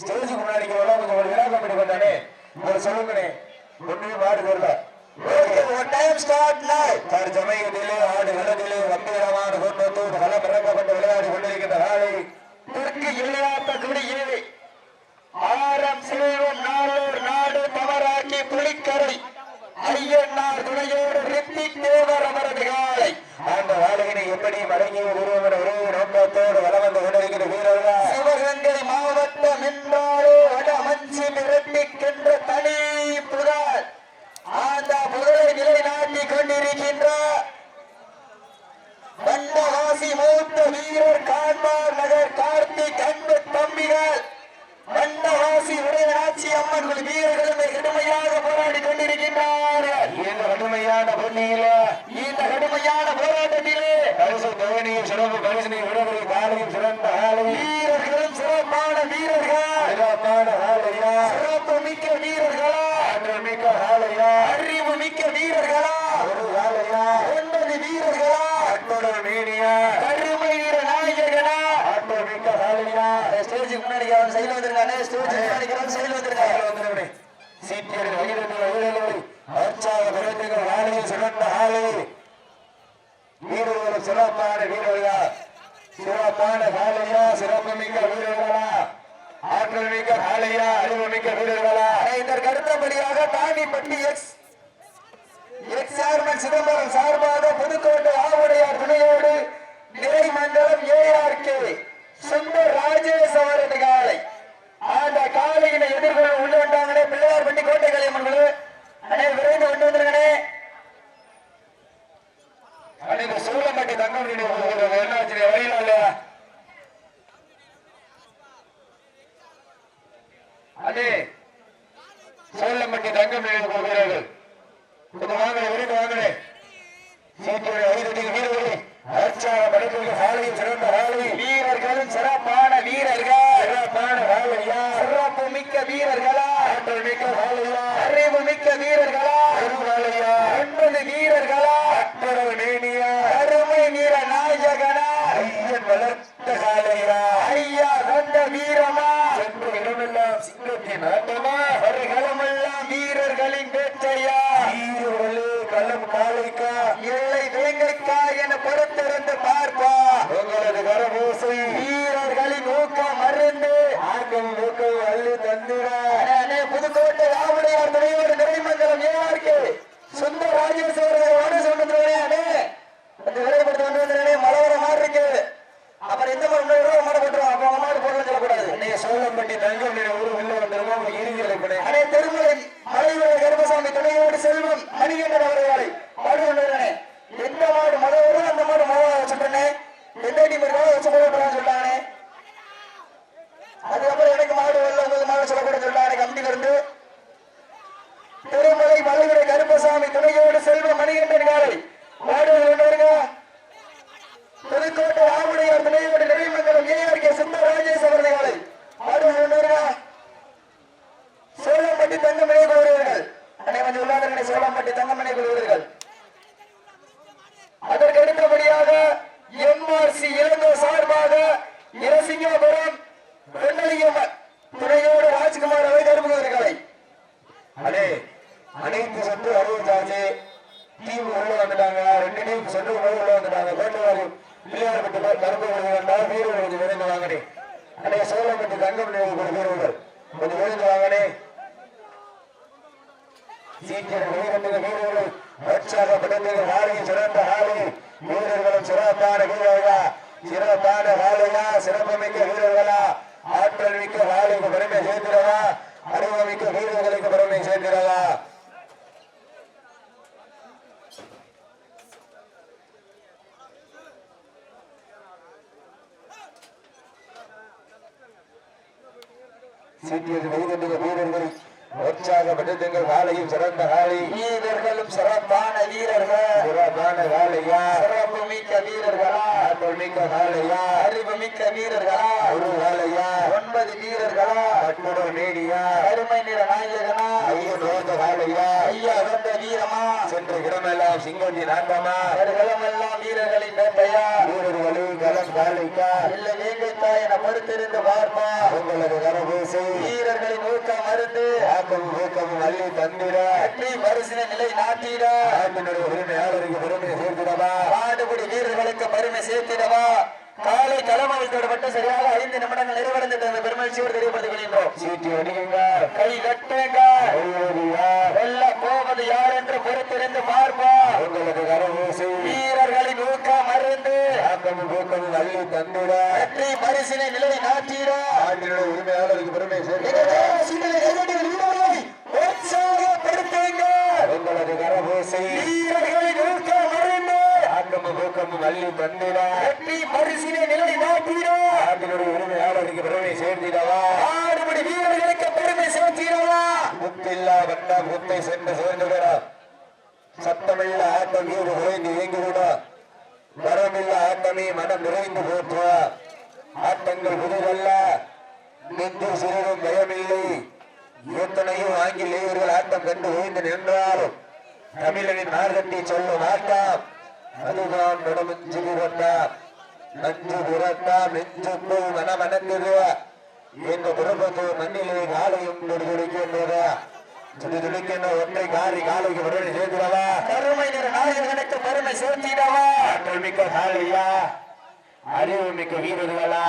ஸ்டேஜுக்கு முன்னாடி கொஞ்சம் ஒரு விழா கம்பெனி பண்ணானே ஒரு சொல்லுங்கண்ணே ஒன்றையும் மாடு வரல தற்சமயத்திலே ஆடு களத்திலே கம்பீரமான கொண்டத்தோடு களம் இறக்கப்பட்டு விளையாடி கொண்டிருக்கின்ற நாளை தெற்கு இளையாட்ட குடியே ஆரம் செல்வம் நாளூர் நாடு தவறாக்கி புலிக்கரை ஐயன்னார் துணையோடு ரித்திக் தேவர் அவரது காலை அந்த வேலையினை எப்படி மடங்கி ஒருவன் ஒரே நோக்கத்தோடு வளம் வந்து கொண்டிருக்கிற வீரர்கள் சிவகங்கை மாவட்டம் என்றாலே வடமஞ்சி மிரட்டிக்கின்ற தனி புகழ் அந்த புகழை நிலைநாட்டி கொண்டிருக்கின்ற வண்டவாசி மூத்த வீரர் கான்மார் நகர் கார்த்திக் அன்பு தம்பிகள் வண்டவாசி உடையராட்சி அம்மன் வீரர்களும் கடுமையாக போராடி கொண்டிருக்கின்றார்கள். இந்த கடுமையான பொன்னியில இந்த கடுமையான போராட்டத்திலே பரிசு தொகையும் சிறப்பு பரிசனை விடுதலை காலையும் சிறந்த ஆலை வீரர்களும் சிறப்பான வீரர்கள் சிறப்பான ஆலையா சிறப்பு மிக்க வீரர்களா ஆற்றல் மிக்க ஆலையா அறிவு மிக்க வீரர்களா ஒரு ஆலையா 9 வீரர்களா அற்புதம் மேனியா கருமை வீர நாயகனா ஆற்றல் மிக்க ஆலையா ஸ்டேஜுக்கு முன்னாடி சைல வந்திருக்கானே ஸ்டேஜுக்கு முன்னாடி சைல வந்திருக்காங்க சீட்டியர்கள் வயிறு அச்சாக விருதுகள் ஆலையில் சிறந்த ஆலை வீரர்கள் சிறப்பான வீரர்களா சிறப்பான காலையா சிறப்பு மிக்க வீரர்களா ஆற்றல் மிக்க காலையா அறிவு மிக்க வீரர்களா இதற்கு அடுத்தபடியாக தானிப்பட்டி எக்ஸ் சேர்மன் சிதம்பரம் சார்பாக புதுக்கோட்டை ஆவுடையார் துணையோடு நிறைமண்டலம் ஏஆர்கே சுந்தர் ராஜேஷ் அவரது காலை அந்த காலையினை எதிர்கொள்ள உள்ள வந்தாங்களே பிள்ளையார் பட்டி கோட்டை கலையம்மன்களு அண்ணே விரைந்து கொண்டு வந்திருக்கனே அன்னைக்கு சூளம்பட்டி தங்கம் என்னாச்சு வழியில இல்லையா அண்ணே சூளம்பட்டி தங்கம் வீரர்கள் கொஞ்சம் வாங்கலே விரைந்து வாங்கலே சீட்டியுடைய ஐதடிகள் வீரர்கள் அச்சார படைப்புள்ள காலையும் சிறந்த காலை வீரர்களும் சிறப்பான வீரர்கள் சிறப்பான காலையா சிறப்பு மிக்க வீரர்களா ஆற்றல் மிக்க காலையா அறிவு மிக்க வீரர்களா ஒரு காலையா 9 வீரர்களா அற்புதம் மேனியா அருமை வீர நாயகனா ஐயன் வளர்த்த காலையா ஐயா கொண்ட வீரமா சென்று இடமெல்லாம் சிங்கத்தின் ஆட்டமா ஒரு களமெல்லாம் வீரர்களின் பேச்சையா வீரர்களே களம் காலைக்கா எல்லை வேங்கைக்கா என பொறுத்திருந்து பார்ப்பா உங்களது கரபூசை வீரர்களின் ஊக்கம் மருந்து ஆக்கள் ஊக்கம் அள்ளி தந்திரே புதுக்கோட்டை ஆவுடையார் துணையோடு நிறைமங்கலம் ஏஆர்கே சுந்தர் ராஜேஷ் அவர்களை சொல்லுறேன் அந்த விரைப்படுத்த வந்து மலவர மாதிரி இருக்கு அப்புறம் எந்த மாதிரி மாட போட்டுருவோம் அப்ப அவங்க மாடு போடலாம் சொல்லக்கூடாது நீங்க சோழம்பட்டி தங்கம் ஊரு உள்ள வந்துருவோம் இறுதி அழைப்படை அதே திருமலை மலையுடைய கருப்பசாமி துணையோடு செல்வம் மணிகண்டன் அவர்களை மாடு கொண்டு எந்த மாடு மழை வரும் அந்த மாடு மழை வச்சுட்டேனே எந்த டீம் இருக்காலும் வச்சு போடுறான்னு சொல்லிட்டானே அதுக்கப்புறம் எனக்கு மாடு வரல உங்களுக்கு மாடு சொல்லக்கூட சொல்லிட்டானே கம்பியில இருந்து திருமலை மலையுடைய கருப்பசாமி துணையோடு செல்வம் மணிகண்டன் காலை மாடு கொண்டு வருங்க புதுக்கோட்டை ஆவுடையார் துணையோடு நிறைமங்கலம் ஏஆர்கே சுந்தர் ராஜேஷ் அவர்களை மாடு கொண்டு வருங்க சோழம்பட்டி தங்கமணி குழுவீர்கள் அனை கொஞ்சம் உள்ளாத சோழம்பட்டி தங்கமணி குழுவீர்கள் அதற்கு அடுத்தபடியாக எம்ஆர்சி இளங்கோ சார்பாக இரசிங்கபுரம் வெள்ளலியம்மன் துணையோடு ராஜ்குமார் அவை தருமுகர்களை அடே அனைத்து சொத்து அறிவிச்சாச்சு டீம் உள்ள வந்துட்டாங்க 2 டீம் சொத்து உள்ள வந்துட்டாங்க கோட்டைவாரி பிள்ளையார்பட்டு கருப்பு வந்தால் வீரர்கள் கொஞ்சம் விரைந்து வாங்கனே அடைய சோழம்பட்டி தங்கம் வீரர்கள் கொஞ்சம் விரைந்து வாங்கனே சீக்கிரம் வீரர்கள் உற்சாகப்படுத்துகிற ஆலையும் சிறந்த ஆலை வீரர்களும் சிறப்பான வீரர்களா சிறப்பான ஆலையா சிறப்புமிக்க வீரர்களா ஆற்றல் மிக்க ஆலைக்கு பெருமை சேர்க்கிறதா அறிவுமிக்க வீரர்களுக்கு பெருமை சேர்க்கிறதா சீக்கிரம் வீரர்கள் உற்சாகப்படுத்துங்கள் காலையும் சிறந்த காலை வீரர்களும் சிறப்பான வீரர்கள் சிறப்பான காலையா சிறப்பு மிக்க வீரர்களா ஆற்றல் மிக்க காலையா அறிவு மிக்க வீரர்களா ஒரு காலையா 9 வீரர்களா அற்புதம் மேடியா அருமை நிற நாயகனா ஐயா நோந்த காலையா ஐயா வந்த வீரமா சென்ற இடமெல்லாம் சிங்கஞ்சி நாட்டமா களமெல்லாம் வீரர்களின் வேட்டையா வீரர்களின் களம் காலைக்கா இல்லை வேங்கைத்தா என படுத்திருந்து பார்ப்பா உங்களது கரபூசை வீரர்களின் ஊக்கம் மருந்து ஆக்கம் ஊக்கம் அள்ளி தந்திர வெற்றி பரிசின நிலை நாட்டிட ஆண்டினுடைய உரிமையாளருக்கு பெருமை சேர்த்திடவா ஆடுபடி வீரர்களுக்கு பெருமை சேர்த்திடவா காலை களமளிக்கப்பட்ட சரியாக 5 நிமிடங்கள் நிறைவடைந்த பெருமகிழ்ச்சியோடு தெரியப்படுத்திக் கொள்கின்றோம். சீட்டி அடியுங்க கை கட்டுங்க வெல்ல போவது யார் என்று பொறுத்திருந்து பார்ப்பா உங்களது கரபூசை வீரர்களின் ஊக்கம் மருந்து ஆக்கமும் ஊக்கமும் அள்ளி தந்திட வெற்றி பரிசினை நிலை நாட்டிட ஆண்டினுடைய உரிமையாளருக்கு பெருமை சேர்த்திட உற்சாகப்படுத்துங்க உங்களது கரபூசை வீரர்களின் ஊக்கம் மருந்து ஆக்கமும் ஊக்கமும் அள்ளி தந்திட வெற்றி பரிசினை நிலை நாட்டிட ஆண்டினுடைய உரிமையாளருக்கு பெருமை சேர்த்திடவா ஆடுபடி வீரர்களுக்கு பெருமை சேர்த்திடவா முத்தில்லா வண்ணா முத்தை சென்று சேர்ந்துவிட சத்தமில்ல ஆட்டம் வீடு குறைந்து இயங்கிவிட வரமில்ல ஆட்டமே மனம் நிறைந்து போற்ற ஆட்டங்கள் புதிதல்ல நெஞ்சு சிறிதும் பயமில்லை எத்தனையும் ஆங்கிலேயர்கள் ஆட்டம் கண்டு ஓய்ந்து நின்றாலும் தமிழனின் மார்க்கத்தை சொல்லும் ஆட்டம் அதுதான் நடமுஞ்சு விரட்டாம் நஞ்சு விரட்டாம் நெஞ்சுக்குள் மனமனந்தது இந்த குடும்பத்தோர் மண்ணிலே காலையும் துடிக்கின்றது துடிக்கின்ற ஒற்றை காரி காலைக்கு பெருமை சேர்த்திடவா கருமை நிற நாயகனுக்கு பெருமை சேர்த்திடவா ஆற்றல் மிக்க காலையா அறிவு மிக்க வீரர்களா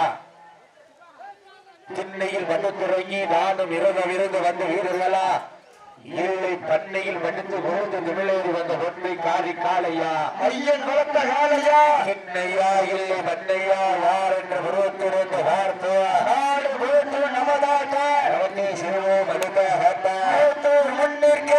திண்ணையில் வந்து துறங்கி நானும் இருந்து வந்த வீரர்களா இல்லை பண்ணையில் மடித்து பொழுது நிமிழேறி வந்த ஒற்றை காரி காலையா ஐயன் வளர்த்த காலையா திண்ணையா இல்லை பண்ணையா யார் என்ற உருவத்திலிருந்து வார்த்தை நாடு போட்டு நமதாட்ட நமக்கே சிறுவோம் அடுத்த முன்னிற்க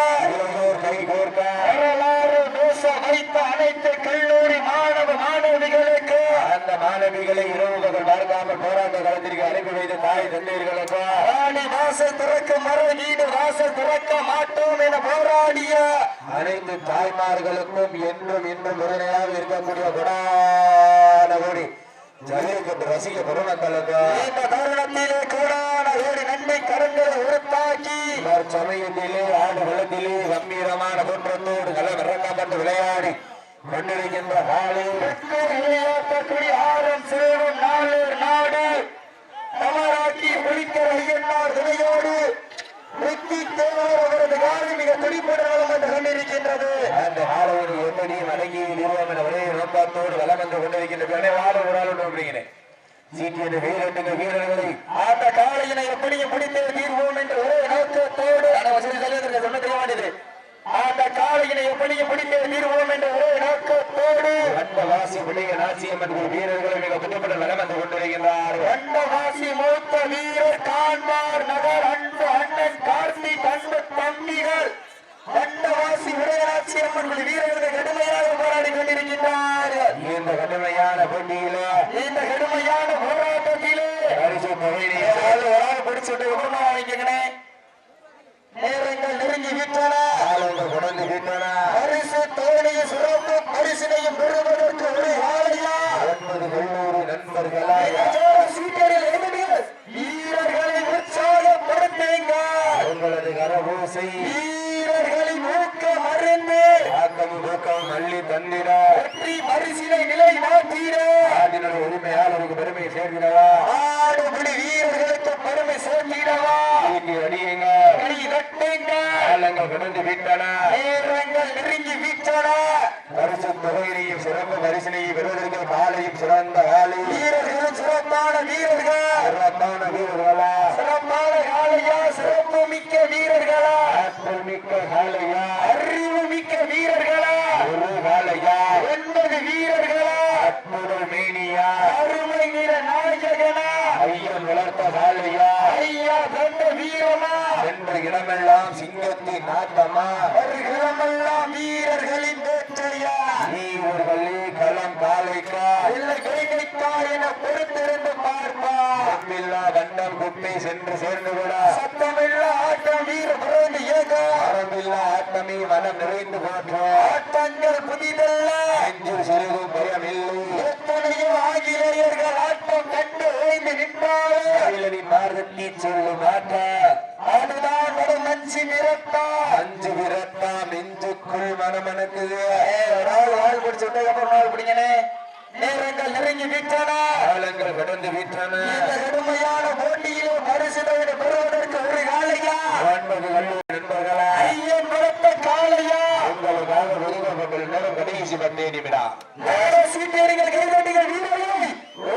கை கோர்க்க வரலாறு பேச வைத்த அனைத்து கல்லூரி மாணவிகளுக்கு அந்த மாணவிகளை இரவு பகல் பார்க்காமல் போராட்ட களத்திற்கு அனுப்பி வைத்த தாய் தந்தையர்களுக்கு ராணி வாசல் திறக்க மறுவீடு வாசல் திறக்க மாட்டோம் என போராடிய அனைத்து தாய்மார்களுக்கும் என்றும் இன்றும் உறுதுணையாக இருக்கக்கூடிய குணானகுடி ஜல்லிக்கட்டு ரசிக பெருமக்களுக்கு இந்த தருணத்திலே கூடான ஒரு நன்மை கரங்களை உருத்தாக்கி சமயத்திலே ஆடு வெள்ளத்திலே கம்பீரமான தோற்றத்தோடு களம் இறக்கப்பட்டு விளையாடி கொண்டிருக்கின்ற காலில் விளையாட்டக்கூடிய ஆரம் சேரும் நாளூர் நாடு தமராக்கி முடிக்கிற ஐயன்னார் துணையோடு வெற்றி தேவர் அவரது காலை மிக துடிப்புடன் வளம் வந்து கொண்டிருக்கின்றது. அந்த ஆளோடு எப்படி வழங்கி நிறுவனம் என ஒரே நோக்கத்தோடு வளம் வந்து கொண்டிருக்கின்ற வாழ ஒரு ஆள் ஒன்றுகிறேன் சீட்டியது வீரர்கள் வீரர்களை அந்த காலையினை எப்படியும் பிடித்தே தீர்வோம் என்ற ஒரே நோக்கத்தோடு சொன்ன தெரிய மாட்டேது அந்த காலையினை எப்படியும் பிடித்தே தீர்வோம் என்ற ஒரே நோக்கத்தோடு வண்டவாசி புள்ளிய நாசியம் என்ற வீரர்களை மிக புதுப்பட வளம் வந்து கொண்டிருக்கின்றார். வண்டவாசி மூத்த வீரர் காண்பார் நகர் அன்பு அண்ணன் கார்த்திக் அன்பு தம்பிகள் வண்டவாசி உடையாட்சி அம்மன் வீரர்கள் கடுமையாக போராடி கொண்டிருக்கின்றார்கள். இந்த கடுமையான போட்டியிலே இந்த கடுமையான போராட்டத்திலே பரிசு தொகையை ஒரு ஆள் பிடிச்சுட்டு வாங்கிக்கணே நேரங்கள் நெருங்கி விட்டன. குடந்து விட்டன. பரிசு தோழிய சிறப்பு பரிசினையும் பெறுவதற்கு ஒரு ஆலையா 9 கல்லூரி நண்பர்களா வீரர்களை உற்சாகப்படுத்துங்க. உங்களது கரபூசை வீரர்களின் ஊக்கம் மருந்து ஆக்கமும் ஊக்கமும் அள்ளி தந்திட வெற்றி பரிசினை நிலை நாட்டிட ஆண்டினுடைய உரிமையாளருக்கு பெருமை சேர்க்கிறவா ஆடுபடி வீரர்களுக்கு பெருமை சேர்த்திடவா அடியுங்க கை கட்டுங்க. காலங்கள் கடந்து விட்டன. நேரங்கள் நெருங்கி விட்டன. பரிசு தொகையினையும் சிறப்பு பரிசினையும் பெறுவதற்கு காலையும் சிறந்த காலை வீரர்களும் சிறப்பான வீரர்கள் சிறப்பான வீரர்களா சிறப்பான காலையா சிறப்பு மிக்க வீரர்களா ஆற்றல் மிக்க காலையா அறிவு மிக்க வீரர்களா ஒரு காலையா 9 வீரர்களா அற்புத மேனியா அருமை நிற நாயகனா ஐயன் வளர்த்த காலையா ஐயா கண்ட வீரமா சென்ற இடமெல்லாம் சிங்கத்தின் நாட்டமா அவர்களெல்லாம் வீரர்களின் வேட்டையா வீரர்களே களம் காலைக்கா இல்லை கைகைக்கா என பொறுத்திருந்து பார்ப்பா தம்மில்லா கண்டம் குப்பை சென்று சேர்ந்து விட சத்தமில்ல ஆட்டம் வீர புரண்டு ஏக ஆரம்பில்லா ஆட்டமே மனம் நிறைந்து போற்ற ஆட்டங்கள் புதிதல்ல நெஞ்சில் சிறிதும் பயமில்லை எத்தனையோ ஆங்கிலேயர்கள் ஆட்டம் கண்டு ஓய்ந்து நின்றாலும் மாணவி மாறுத்தி சொல்லும் ஆட்டா அதுதான் வட மஞ்சு விரட்டா அஞ்சு விரட்டா நெஞ்சுக்குள் மனமனுக்குது ஒரு ஆள் பிடிச்சு அப்புறம் பிடிங்கனே நேரங்கள் நெருங்கி விட்டன காலங்கள் கடந்து விட்டன இந்த கடுமையான போட்டியிலே பரிசுகளை பெறுவதற்கு ஒரு காலையா நண்பர்களா ஐயன் பலத்த காலையா உங்களுக்காக விரும்பப்பட்ட நேரம் கடைசி 10 நிமிடம் சீட்டியர்கள் கைதட்டிகள் வீரர்களை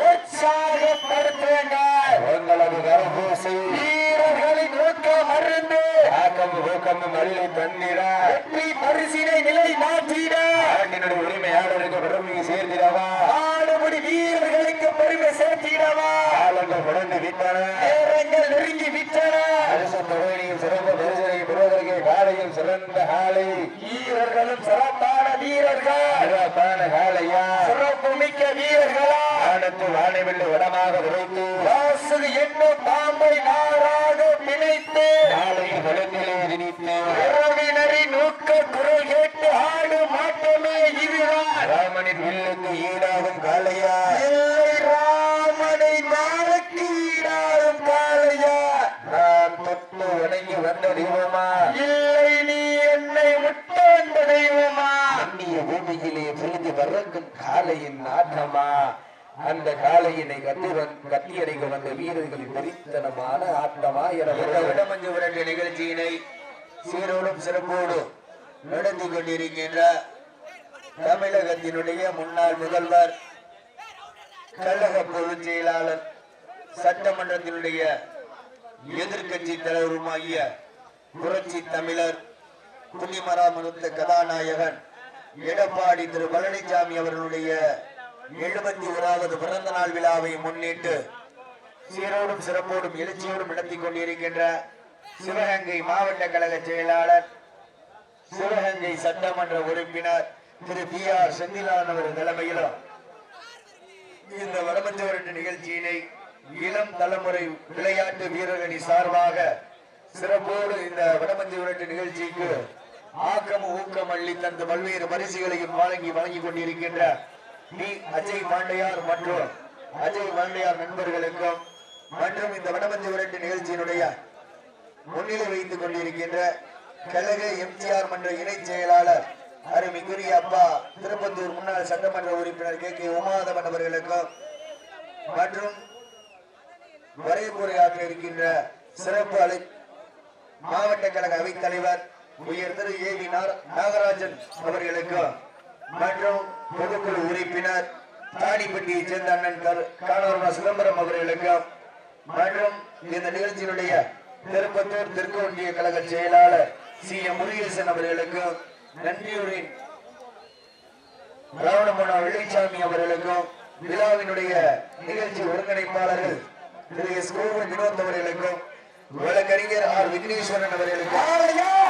உற்சாகப்படுத்துங்கள் உங்களது கரபூசை வீரர்களின் ஊக்கம் அருந்து ஆக்கம் ஊக்கம் மல்லி தண்ணீர வெற்றி பரிசினை நிலை மாற்றிட ஆண்டினுடைய உரிமையாளருக்கு பெருமையை சேர்த்திடவா ஆடுபடி வீரர்களுக்கு பெருமை சேர்த்திடவா காலங்கள் கடந்து விட்டன நேரங்கள் நெருங்கி விட்டன அரசு தொகையினையும் சிறந்த பரிசனை பெறுவதற்கு காலையும் சிறந்த காலை வீரர்களும் சிறப்பான வீரர்கள் சிறப்பான காலையா சிறப்பு மிக்க வீரர்களா வானத்து வானவில்லை வடமாக உரைத்து வாசு என்னும் பாம்பை நாராக பிணைத்து காலையில் குளத்திலே திணித்து உறவினரின் ஊக்க குரல் கேட்டு ஆடு மாட்டமே இதுதான் ராமனின் வில்லுக்கு ஈடாகும் காலையா இல்லை ராமனை நாளுக்கு ஈடாகும் காளையா நான் தொட்டு வணங்கி வந்த தெய்வமா இல்லை நீ என்னை முட்ட வந்த தெய்வமா அந்நிய பூமியிலே பிரிந்து பறக்கும் காலையின் ஆட்டமா அந்த காலையினை கத்தியடைக்க வந்த வீரர்களின் வெறித்தனமான ஆட்டமா என விடமஞ்சு விரட்டு நிகழ்ச்சியினை சீரோடும் சிறப்போடும் நடத்தி கொண்டிருக்கின்ற தமிழகத்தினுடைய முன்னாள் முதல்வர் கழக பொதுச் செயலாளர் சட்டமன்றத்தினுடைய எதிர்கட்சி தலைவருமாகிய புரட்சி தமிழர் குடிமராமத்து கதாநாயகன் எடப்பாடி திரு பழனிசாமி அவர்களுடைய 71வது பிறந்த நாள் விழாவை முன்னிட்டு சீரோடும் சிறப்போடும் எழுச்சியோடும் நடத்தி கொண்டிருக்கின்ற சிவகங்கை மாவட்ட கழக செயலாளர் சிவகங்கை சட்டமன்ற உறுப்பினர் திரு பி ஆர் செந்திலான் அவர்கள் தலைமையிலும் இந்த வடமஞ்சு விரட்டு நிகழ்ச்சியினை இளம் தலைமுறை விளையாட்டு வீரரணி சார்பாக சிறப்போடு இந்த வடமஞ்சு விரட்டு நிகழ்ச்சிக்கு ஆக்கம் ஊக்கம் அள்ளி தந்து பல்வேறு பரிசுகளையும் வழங்கி கொண்டிருக்கின்ற பி அஜய் பாண்டையார் மற்றும் அஜய் பாண்டையார் நண்பர்களுக்கும் மற்றும் இந்த வடமஞ்சு விரட்டு நிகழ்ச்சியினுடைய முன்னிலை வைத்துக் கொண்டிருக்கின்ற கழக எம்ஜிஆர் மன்ற இணை செயலாளர் அருமைக்குரிய அப்பா திருப்பத்தூர் முன்னாள் சட்டமன்ற உறுப்பினர் கே உமாதவன் அவர்களுக்கும் மற்றும் வரைவுரையாற்ற இருக்கின்ற சிறப்பு மாவட்ட கழக அவைத் தலைவர் உயர் திரு ஏ வி நாகராஜன் அவர்களுக்கும் மற்றும் பொதுக்குழு உறுப்பினர் தாடிப்பட்டியை சேர்ந்த அண்ணன் காணவர்மா சிதம்பரம் அவர்களுக்கும் மற்றும் இந்த நிகழ்ச்சியினுடைய திருப்பத்தூர் தெற்கு ஒன்றிய கழக செயலாளர் சி எம் முருகேசன் அவர்களுக்கும் நன்றியூரின் ராவணமோனா வெள்ளிச்சாமி அவர்களுக்கும் விழாவினுடைய நிகழ்ச்சி ஒருங்கிணைப்பாளர்கள் திரு எஸ் கோவன் வினோத் அவர்களுக்கும் வழக்கறிஞர் ஆர் விக்னேஸ்வரன் அவர்களுக்கும்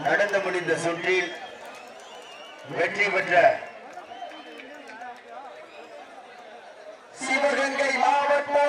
நடந்து முடிந்த சுற்றில் வெற்றி பெற்ற